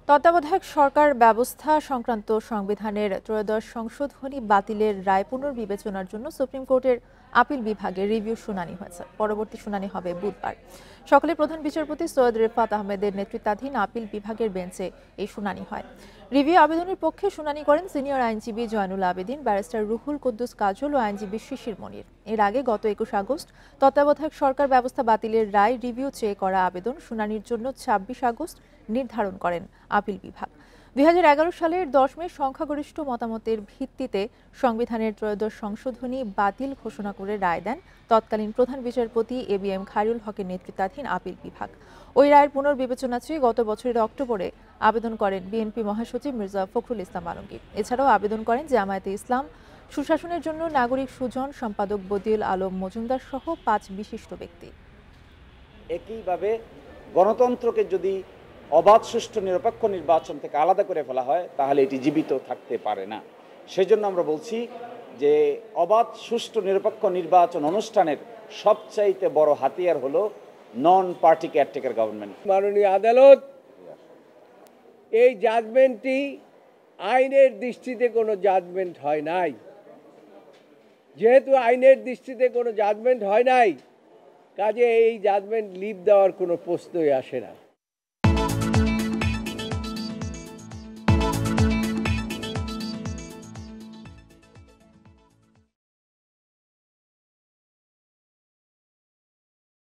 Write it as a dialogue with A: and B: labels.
A: তত্ত্বাবধায়ক সরকার ব্যবস্থা সংক্রান্ত সংবিধানের ত্রয়োদশ সংশোধনী বাতিলের রায় পুনর্বিবেচনার জন্য সুপ্রিম কোর্টের আপিল বিভাগে রিভিউ শুনানি হয়েছে। পরবর্তী শুনানি হবে বুধবার। সকালে প্রধান বিচারপতি সৈয়দ রেফাত আহমেদের নেতৃত্বাধীন আপিল বিভাগের বেঞ্চে এই শুনানি হয়। রিভিউ আবেদনের পক্ষে শুনানি করেন সিনিয়র আইনজীবী জয়নুল আবেদিন, ব্যারিস্টার রুহুল কুদ্দুস কাজল ও আইনজীবী শিশির মনির। এর আগে গত ২১ আগস্ট তত্ত্বাবধায়ক সরকার ব্যবস্থা বাতিলের রায় রিভিউ চেয়ে করা আবেদন শুনানির জন্য ২৬ আগস্ট নির্ধারণ করেন আপিল বিভাগ। ২০১১ সালের ১০ মে সংখ্যাগরিষ্ঠ মতামতের ভিত্তিতে সংবিধানের ত্রয়োদশ সংশোধনী বাতিল ঘোষণা করে রায় দেন তৎকালীন প্রধান বিচারপতি এবিএম খায়রুল হকের নেতৃত্বাধীন আপিল বিভাগ। ওই রায়ের পুনর্বিবেচনা চেয়ে গত বছরের অক্টোবরে আবেদন করেন বিএনপি মহাসচিব মির্জা ফখরুল ইসলাম আলমগীর। এছাড়াও আবেদন করেন জামায়াতে ইসলাম, সুশাসনের জন্য নাগরিক সুজন সম্পাদক বদিউল আলম মজুমদার সহ ৫ বিশিষ্ট ব্যক্তি।
B: একইভাবে গণতন্ত্রকে যদি অবাধ, সুষ্ঠু, নিরপেক্ষ নির্বাচন থেকে আলাদা করে ফেলা হয় তাহলে এটি জীবিত থাকতে পারে না। সেজন্য আমরা বলছি যে অবাধ, সুষ্ঠু, নিরপেক্ষ নির্বাচন অনুষ্ঠানের সবচাইতে বড় হাতিয়ার হলো নন পার্টি কেয়ারটেকার গভর্নমেন্ট।
C: মাননীয় আদালত এই জাজমেন্টটি আইনের দৃষ্টিতে কোনো জাজমেন্ট হয় নাই। যেহেতু আইনের দৃষ্টিতে কোনো জাজমেন্ট হয় নাই, কাজে এই জাজমেন্ট লিভ দেওয়ার কোনো প্রশ্নই আসে না।